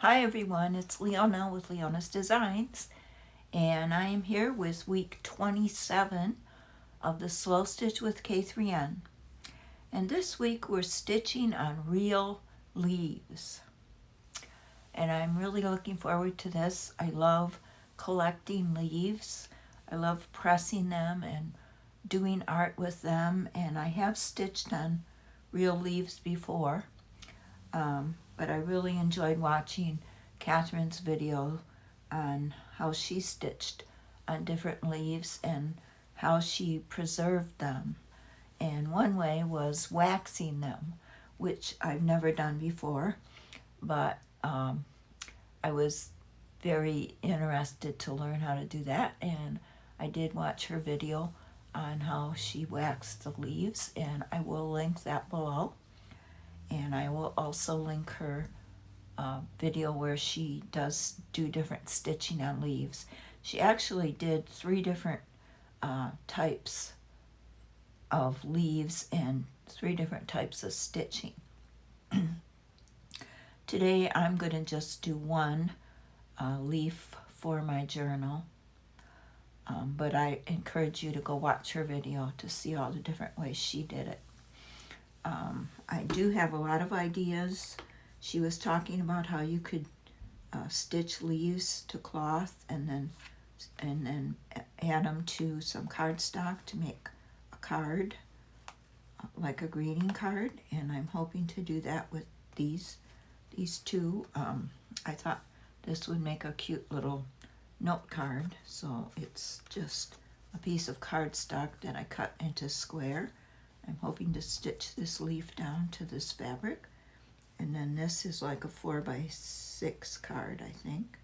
Hi everyone, it's Leona with Leona's Designs, and I am here with week 27 of the Slow Stitch with K3N. And this week we're stitching on real leaves. And I'm really looking forward to this. I love collecting leaves. I love pressing them and doing art with them, and I have stitched on real leaves before. But I really enjoyed watching Catherine's video on how she stitched on different leaves and how she preserved them. And one way was waxing them, which I've never done before, but I was very interested to learn how to do that, and I did watch her video on how she waxed the leaves, and I will link that below. And I will also link her video where she does do different stitching on leaves. She actually did 3 different types of leaves and 3 different types of stitching. Today I'm going to just do one leaf for my journal, but I encourage you to go watch her video to see all the different ways she did it. I do have a lot of ideas. She was talking about how you could stitch leaves to cloth and then add them to some cardstock to make a card, like a greeting card. And I'm hoping to do that with these two. I thought this would make a cute little note card. So it's just a piece of cardstock that I cut into square. I'm hoping to stitch this leaf down to this fabric. And then this is like a 4x6 card, I think.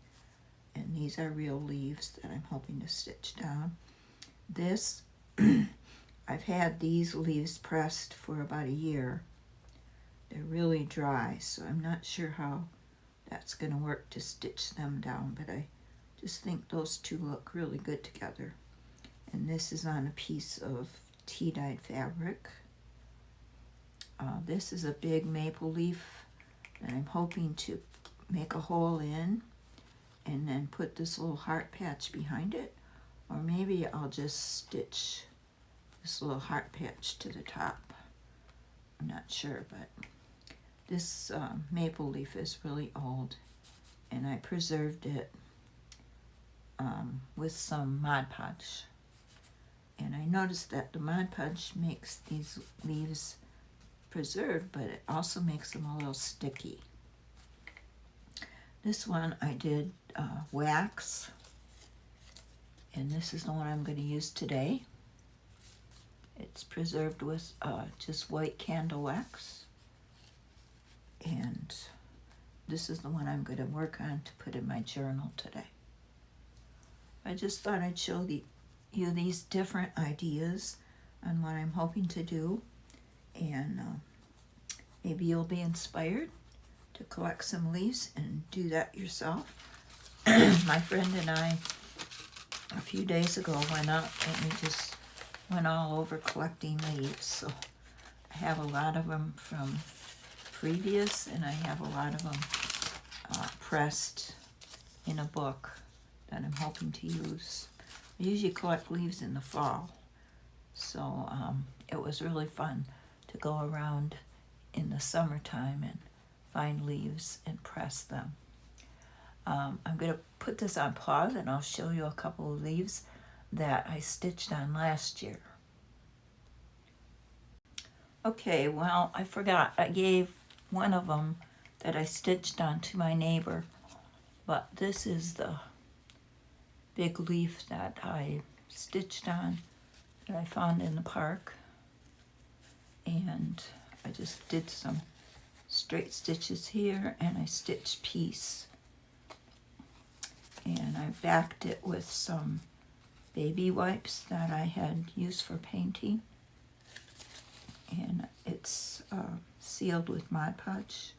And these are real leaves that I'm hoping to stitch down. This, I've had these leaves pressed for about a year. They're really dry, so I'm not sure how that's going to work to stitch them down, but I just think those two look really good together. And this is on a piece of tea-dyed fabric. This is a big maple leaf that I'm hoping to make a hole in and then put this little heart patch behind it, or maybe I'll just stitch this little heart patch to the top. I'm not sure, but this maple leaf is really old, and I preserved it with some Mod Podge. And I noticed that the Mod Podge makes these leaves preserved, but it also makes them a little sticky. This one I did wax, and this is the one I'm going to use today. It's preserved with just white candle wax, and this is the one I'm going to work on to put in my journal today. I just thought I'd show you these different ideas on what I'm hoping to do, and maybe you'll be inspired to collect some leaves and do that yourself. My friend and I, a few days ago, went out and we just went all over collecting leaves. So I have a lot of them from previous, and I have a lot of them pressed in a book that I'm hoping to use. I usually collect leaves in the fall, so it was really fun to go around in the summertime and find leaves and press them. I'm going to put this on pause and I'll show you a couple of leaves that I stitched on last year. Okay, well, I forgot. I gave one of them that I stitched on to my neighbor, but this is the big leaf that I stitched on that I found in the park. And I just did some straight stitches here, and I stitched piece, and I backed it with some baby wipes that I had used for painting, and it's sealed with Mod Podge.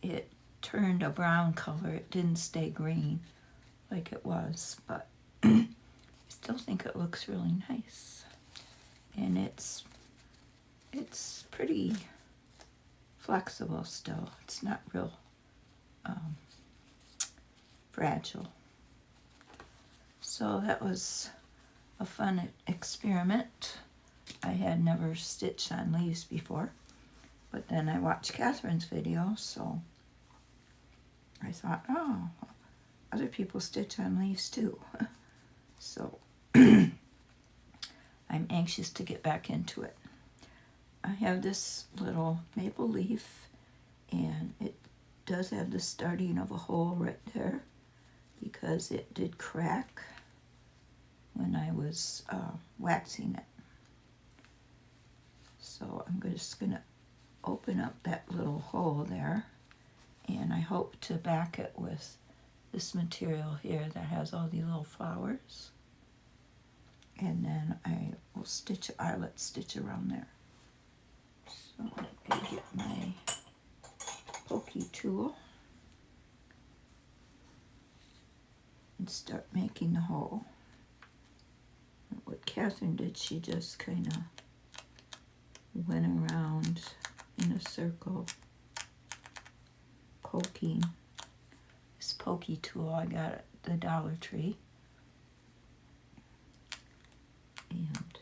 It turned a brown color. It didn't stay green like it was, but I still think it looks really nice, and it's pretty flexible still. It's not real fragile. So that was a fun experiment. I had never stitched on leaves before, but then I watched Catherine's video, so I thought, oh, other people stitch on leaves too. So I'm anxious to get back into it. I have this little maple leaf, and it does have the starting of a hole right there because it did crack when I was waxing it. So I'm just going to open up that little hole there, and I hope to back it with this material here that has all these little flowers, and then I will stitch an eyelet stitch around there. So let me get my pokey tool and start making the hole. What Catherine did, she just kind of went around in a circle poking. This pokey tool I got at the Dollar Tree, and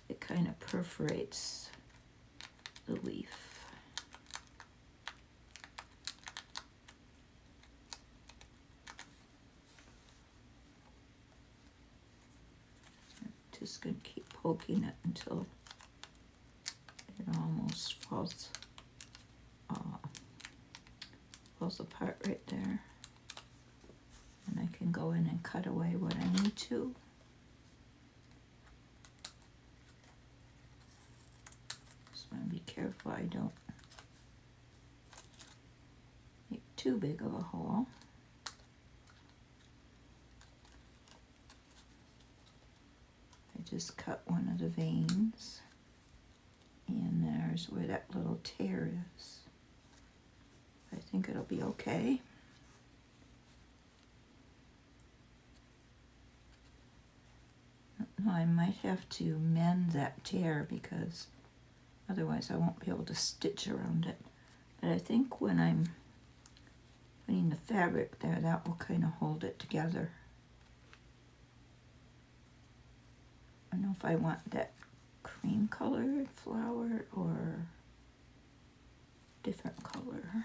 it kind of perforates the leaf. Just going to keep poking it until it almost falls apart right there. And I can go in and cut away what I need to. Just want to be careful I don't make too big of a hole. I just cut one of the veins, and there's where that little tear is. I think it'll be okay. I might have to mend that tear because otherwise I won't be able to stitch around it. But I think when I'm putting the fabric there, that will kind of hold it together. I don't know if I want that cream colored flower or different color.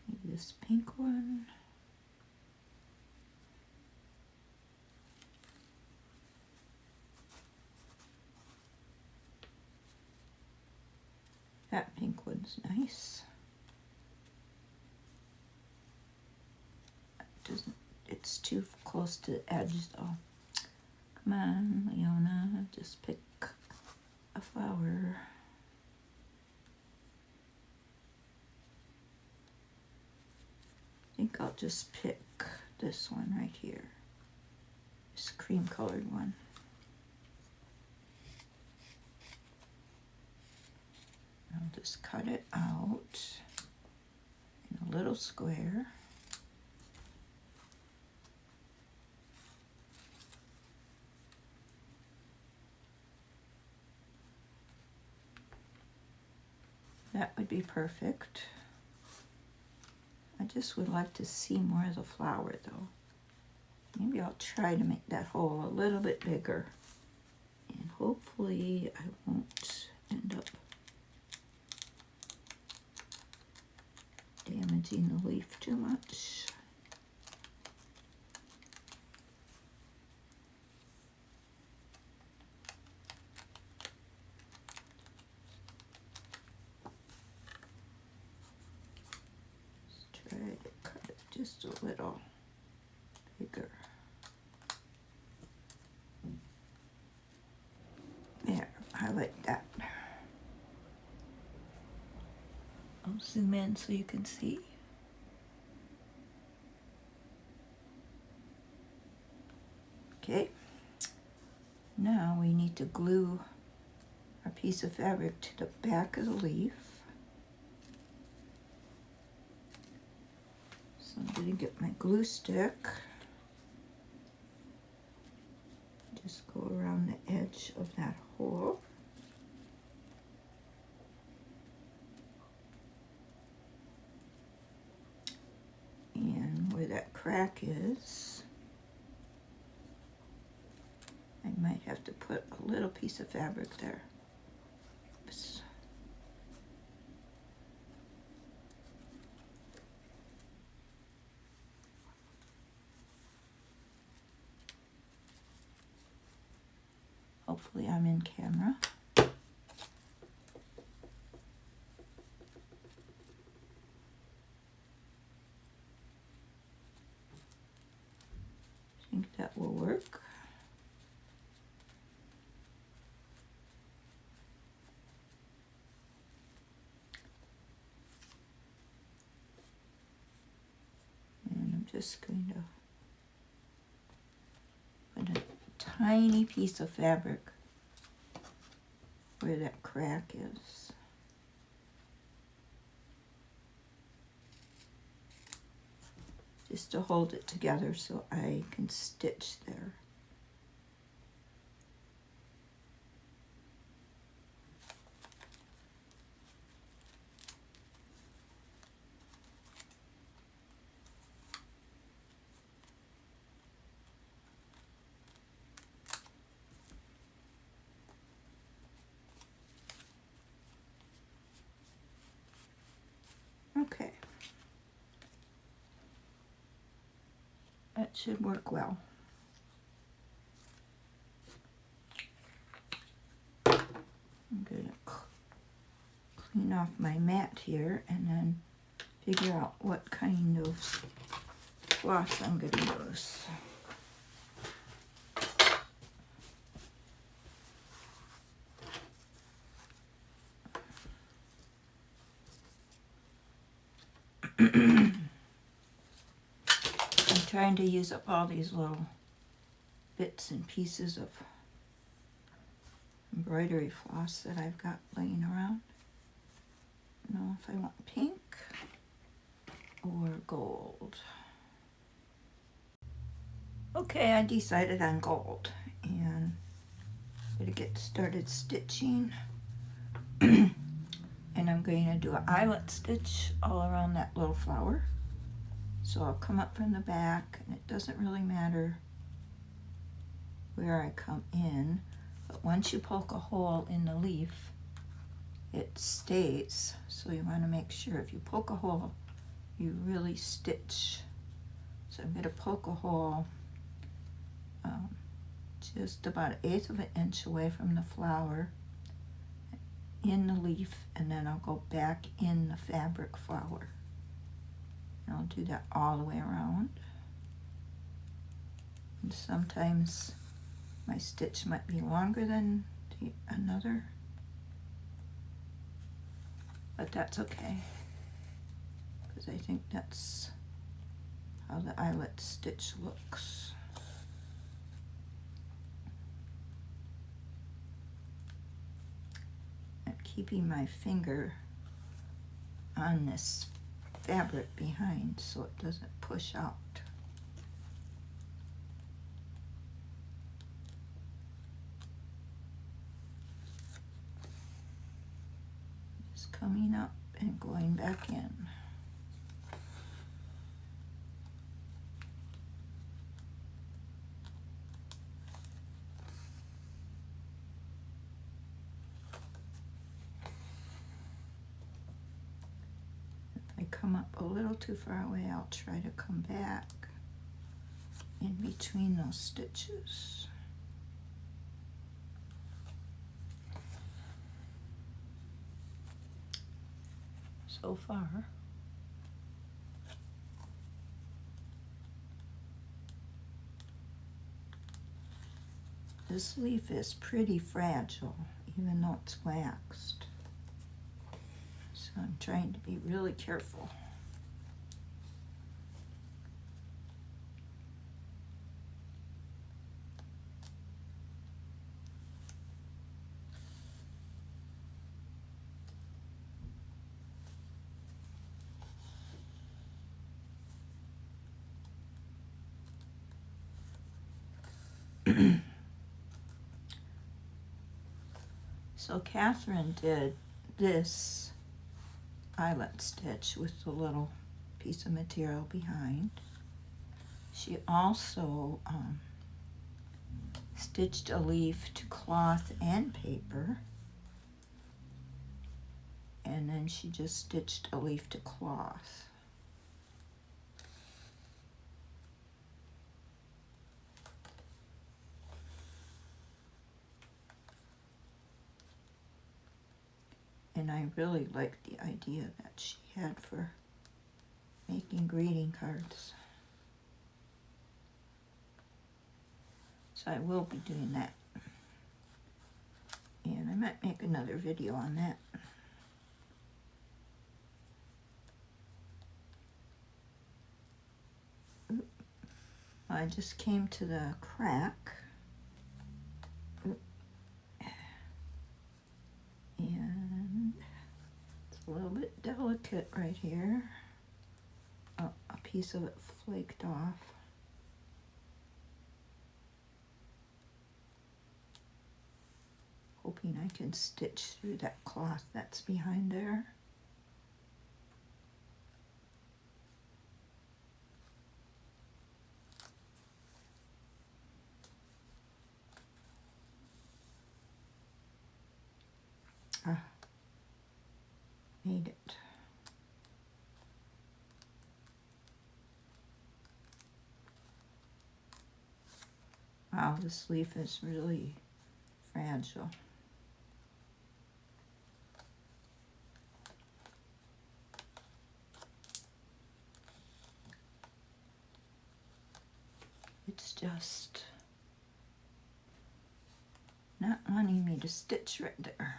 Maybe this pink one. That pink one's nice. It's too close to the edge though. Come on, Leona, just pick a flower. I think I'll just pick this one right here. This cream colored one. I'll just cut it out in a little square. That would be perfect. I just would like to see more of the flower though. Maybe I'll try to make that hole a little bit bigger. And hopefully I won't end up damaging the leaf too much. Let's try to cut it just a little bigger. There, I like that. I'll zoom in so you can see. Okay, now we need to glue our piece of fabric to the back of the leaf. So I'm going to get my glue stick. Just go around the edge of that hole. crack is. I might have to put a little piece of fabric there. Oops. Hopefully I'm in camera. I think that will work. And I'm just going to put a tiny piece of fabric where that crack is. Just to hold it together so I can stitch there. Okay. That should work well. I'm going to clean off my mat here and then figure out what kind of floss I'm going to use. I'm trying to use up all these little bits and pieces of embroidery floss that I've got laying around. I don't know if I want pink or gold. Okay, I decided on gold and I'm going to get started stitching. And I'm going to do an eyelet stitch all around that little flower. So I'll come up from the back, and it doesn't really matter where I come in, but once you poke a hole in the leaf, it stays. So you want to make sure if you poke a hole, you really stitch. So I'm going to poke a hole just about 1/8 of an inch away from the flower in the leaf, and then I'll go back in the fabric flower. And I'll do that all the way around. And sometimes my stitch might be longer than another, but that's okay, because I think that's how the eyelet stitch looks. I'm keeping my finger on this fabric behind so it doesn't push out. Just coming up and going back in. If I come up a little too far away, I'll try to come back in between those stitches. So far, this leaf is pretty fragile, even though it's waxed. So I'm trying to be really careful. So Catherine did this eyelet stitch with the little piece of material behind. She also stitched a leaf to cloth and paper, and then she just stitched a leaf to cloth. And I really liked the idea that she had for making greeting cards. So I will be doing that. And I might make another video on that. I just came to the crack. And it's a little bit delicate right here. Oh, a piece of it flaked off. Hoping I can stitch through that cloth that's behind there. Ah, made it. Wow, this leaf is really fragile. It's just not wanting me to stitch right there.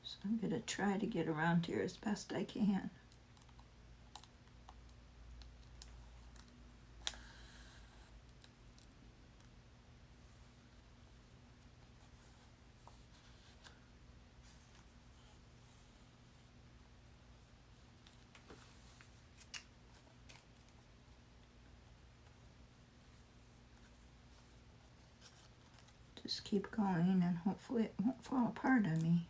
So I'm going to try to get around here as best I can. Just keep going and hopefully it won't fall apart on me.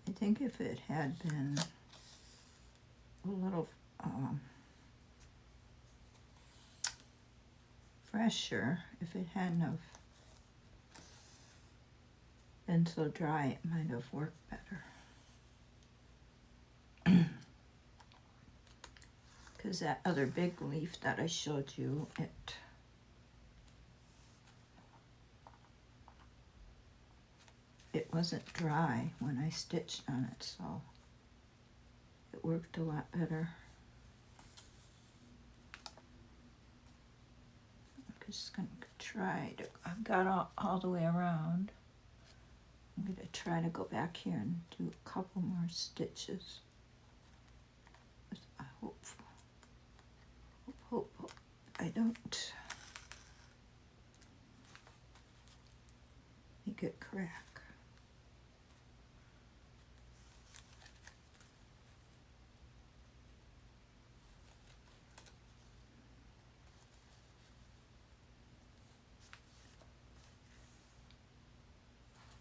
I think if it had been a little fresher, if it hadn't have been so dry, it might have worked better. Because that other big leaf that I showed you, it wasn't dry when I stitched on it, so it worked a lot better. I'm just going to try to, I've got all the way around. I'm going to try to go back here and do a couple more stitches. I hope I don't make it crack.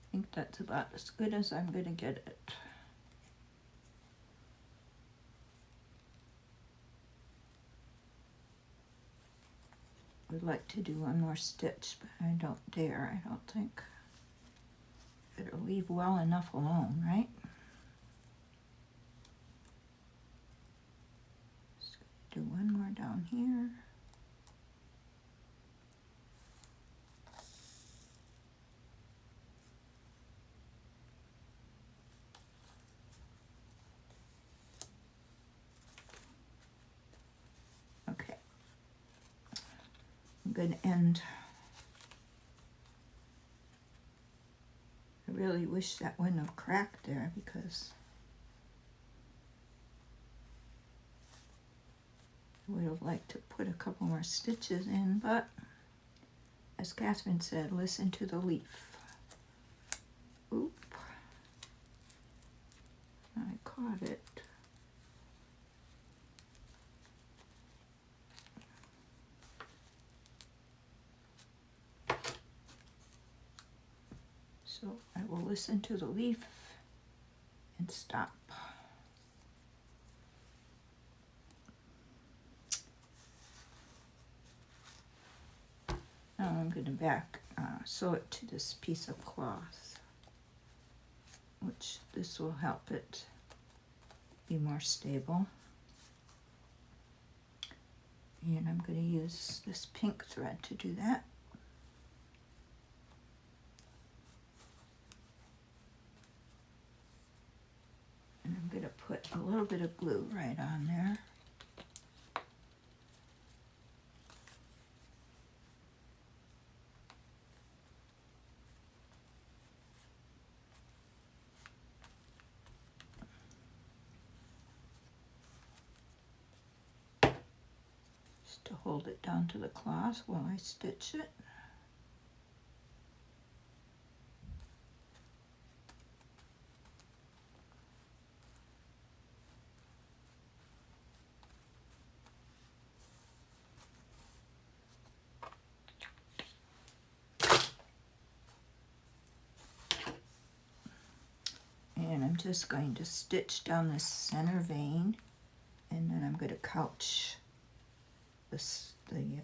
I think that's about as good as I'm going to get it. Would like to do one more stitch, but I don't dare. I don't think. Better leave well enough alone, right? Just gonna do one more down here. Okay. I'm going to end. I really wish that wouldn't have cracked there because I would have liked to put a couple more stitches in, but as Catherine said, listen to the leaf. Oop. I caught it. So I will listen to the leaf and stop. Now I'm going to sew it to this piece of cloth, which this will help it be more stable. And I'm going to use this pink thread to do that. And I'm going to put a little bit of glue right on there. Just to hold it down to the cloth while I stitch it. And I'm just going to stitch down this center vein, and then I'm going to couch the spine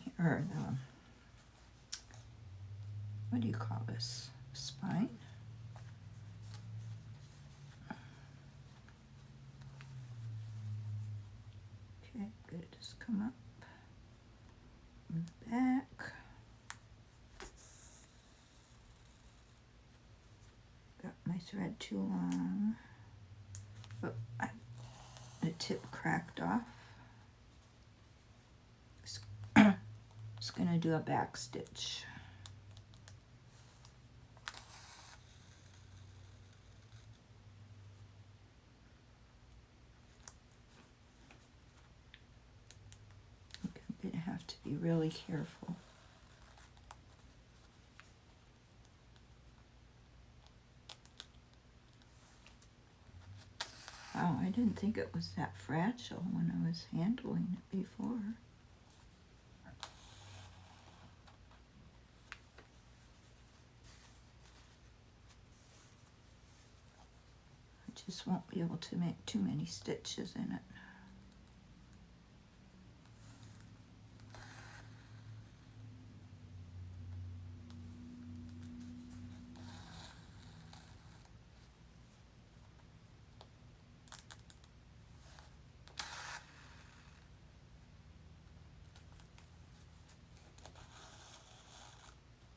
here, or the, what do you call this? Spine? Okay, good. Just come up and back. Got my thread too long. Oh, the tip cracked off. Just gonna do a back stitch. I'm gonna have to be really careful. Wow, I didn't think it was that fragile when I was handling it before. I just won't be able to make too many stitches in it.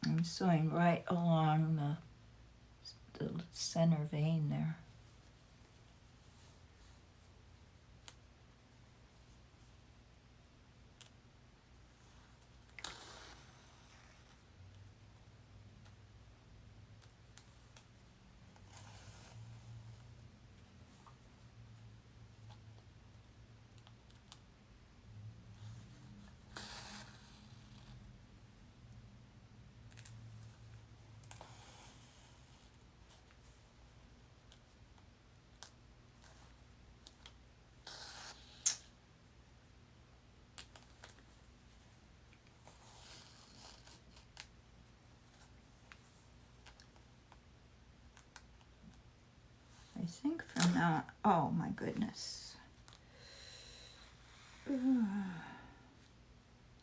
I'm sewing right along the center vein there. I think from now, oh my goodness.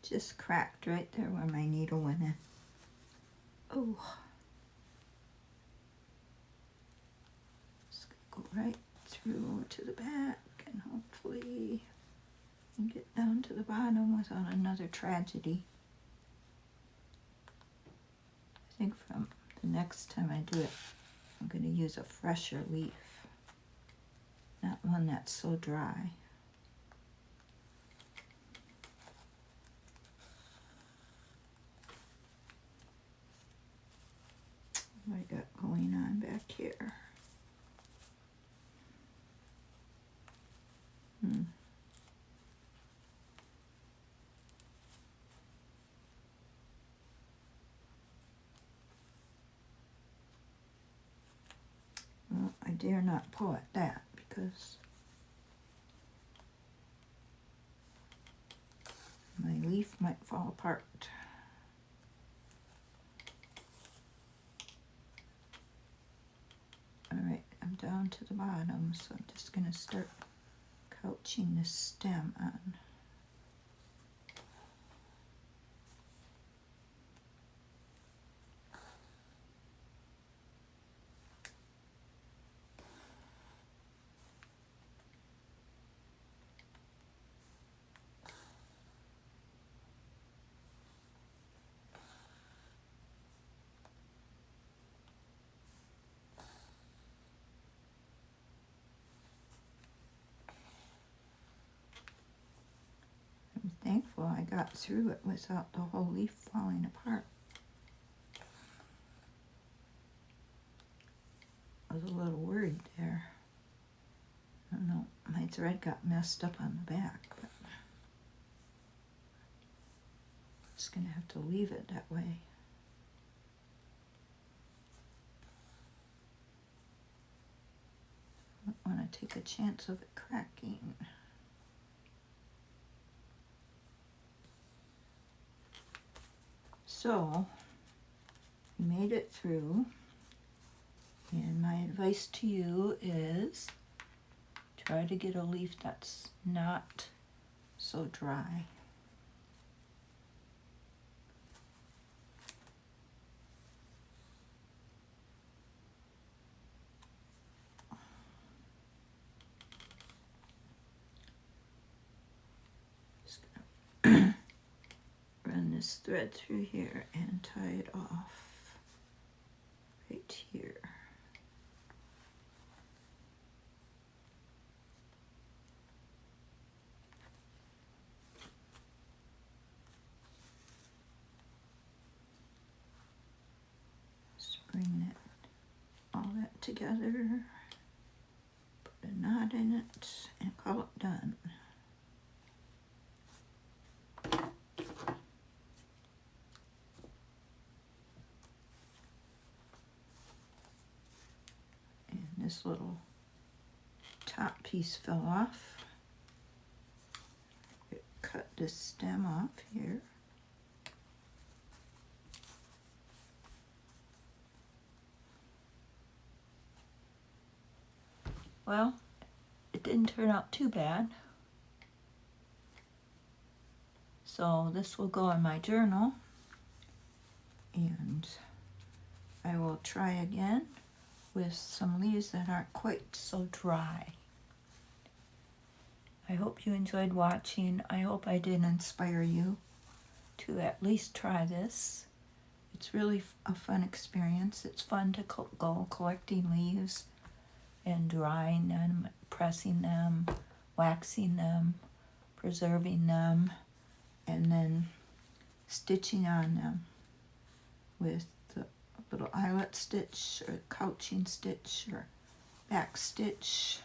Just cracked right there where my needle went in. Oh. Just gonna go right through to the back and hopefully get down to the bottom without another tragedy. I think from the next time I do it, I'm going to use a fresher leaf, not one that's so dry. What I got going on back here? dare not pull at that because my leaf might fall apart. Alright, I'm down to the bottom, so I'm just going to start couching the stem on. I'm thankful I got through it without the whole leaf falling apart. I was a little worried there. I don't know, my thread got messed up on the back, but I'm just going to have to leave it that way. I don't want to take a chance of it cracking. So, we made it through, and my advice to you is try to get a leaf that's not so dry. Just gonna run this thread through here and tie it off right here. Just bring all that together, put a knot in it, and call it done. This little top piece fell off. It cut this stem off here. Well, it didn't turn out too bad. So this will go in my journal, and I will try again with some leaves that aren't quite so dry. I hope you enjoyed watching. I hope I did inspire you to at least try this. It's really a fun experience. It's fun to go collecting leaves and drying them, pressing them, waxing them, preserving them, and then stitching on them with little eyelet stitch or couching stitch or back stitch,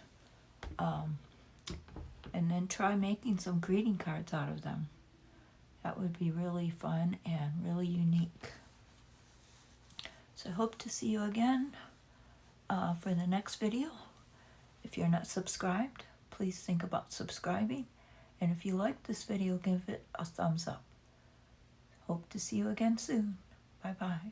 and then try making some greeting cards out of them. That would be really fun and really unique. So I hope to see you again for the next video. If you're not subscribed, please think about subscribing, and if you like this video, give it a thumbs up. Hope to see you again soon. Bye bye.